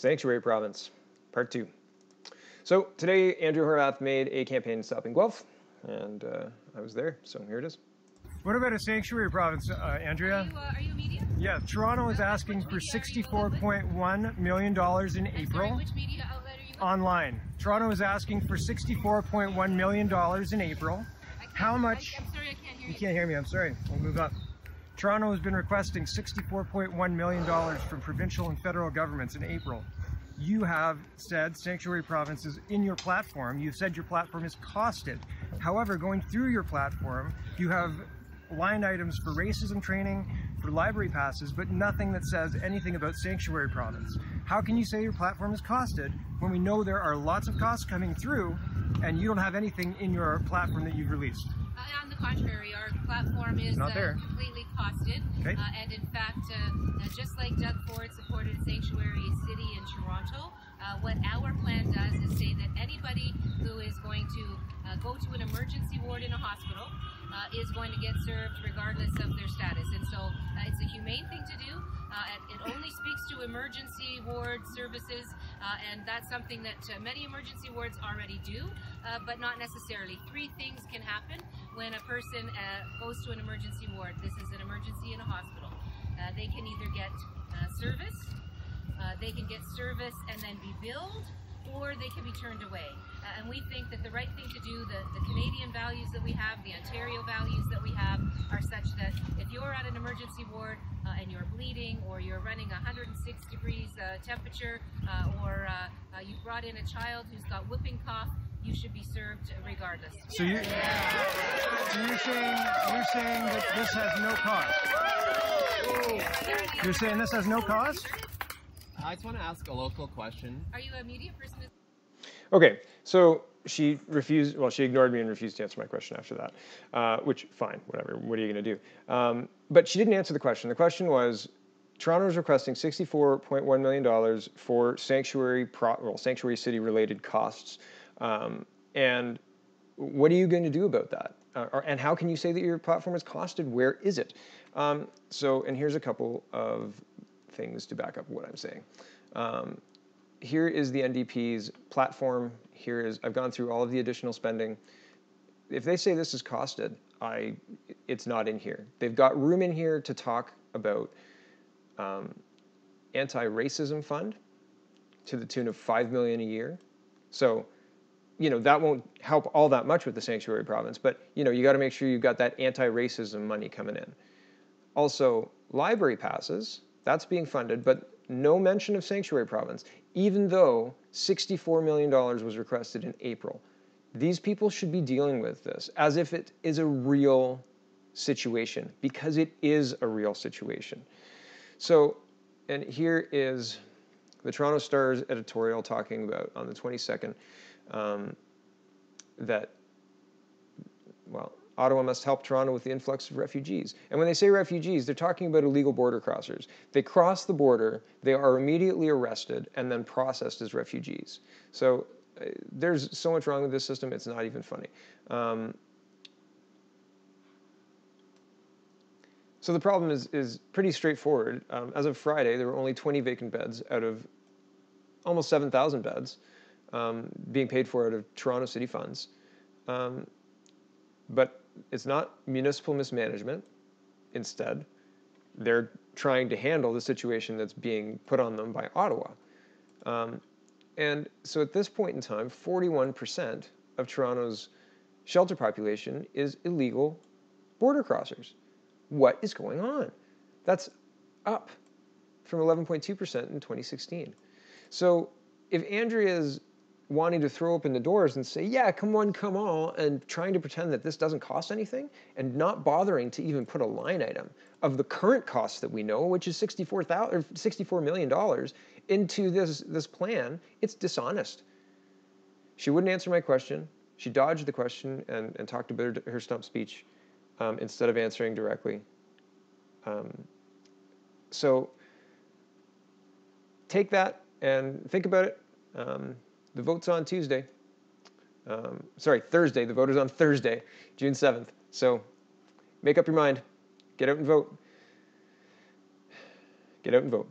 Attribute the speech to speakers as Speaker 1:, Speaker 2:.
Speaker 1: Sanctuary Province, Part 2. So today, Andrew Horwath made a campaign stopping Guelph, and I was there, so here it is.
Speaker 2: What about a sanctuary province, Andrea?
Speaker 3: Are you a media?
Speaker 2: Yeah, Toronto is asking for $64.1 million in April.
Speaker 3: Sorry, which media outlet are you with?
Speaker 2: Online. Toronto is asking for $64.1 million in April. How much?
Speaker 3: I'm sorry, I can't hear you.
Speaker 2: You can't hear me, I'm sorry. I'll move up. Toronto has been requesting $64.1 million from provincial and federal governments in April. You have said, Sanctuary Provinces, in your platform, you've said your platform is costed. However, going through your platform, you have line items for racism training, for library passes, but nothing that says anything about Sanctuary Province. How can you say your platform is costed when we know there are lots of costs coming through and you don't have anything in your platform that you've released?
Speaker 3: On the contrary, our platform is completely costed.
Speaker 2: Okay.
Speaker 3: And in fact, just like Doug Ford supported Sanctuary City in Toronto, what our plan does is say that anybody who is going to go to an emergency ward in a hospital is going to get served regardless of their status. And so it's a humane thing to do. It only speaks to emergency ward services, and that's something that many emergency wards already do, but not necessarily. Three things can happen when a person goes to an emergency ward. This is an emergency in a hospital. They can either get service, they can get service and then be billed, or they can be turned away. And we think that the right thing to do, the Canadian values that we have, the Ontario values that we have, are such that if you're at an emergency ward and you're bleeding, or you're running 106 degrees temperature, or you brought in a child who's got whooping cough, you should be served regardless.
Speaker 2: So you're saying that this has no cost? You're saying this has no cost?
Speaker 4: I just want to ask a local question.
Speaker 3: Are you a media person?
Speaker 1: Okay, so she refused, well, she ignored me and refused to answer my question after that, which, fine, whatever, what are you going to do? But she didn't answer the question. The question was, Toronto is requesting $64.1 million for sanctuary city-related costs. And what are you going to do about that? And how can you say that your platform is costed? Where is it? And here's a couple of things to back up what I'm saying. Here is the NDP's platform. I've gone through all of the additional spending. If they say this is costed, it's not in here. They've got room in here to talk about anti-racism fund to the tune of $5 million a year. So, that won't help all that much with the Sanctuary Province, but, you got to make sure you've got that anti-racism money coming in. Also, library passes, that's being funded, but no mention of Sanctuary Province, even though $64 million was requested in April. These people should be dealing with this as if it is a real situation, because it is a real situation. So, and here is the Toronto Star's editorial talking about, on the 22nd, that, well, Ottawa must help Toronto with the influx of refugees. And when they say refugees, they're talking about illegal border crossers. They cross the border, they are immediately arrested, and then processed as refugees. So there's so much wrong with this system, it's not even funny. So the problem is pretty straightforward. As of Friday, there were only 20 vacant beds out of almost 7,000 beds being paid for out of Toronto City funds. But it's not municipal mismanagement. Instead, they're trying to handle the situation that's being put on them by Ottawa. And so at this point in time, 41% of Toronto's shelter population is illegal border crossers. What is going on? That's up from 11.2% in 2016. So if Andrea's wanting to throw open the doors and say, yeah, come one, come all, and trying to pretend that this doesn't cost anything, and not bothering to even put a line item of the current costs that we know, which is $64 million, into this plan, it's dishonest. She wouldn't answer my question. She dodged the question and talked about her stump speech instead of answering directly. So take that and think about it. The vote's on Tuesday. Thursday. The vote is on Thursday, June 7th. So make up your mind. Get out and vote. Get out and vote.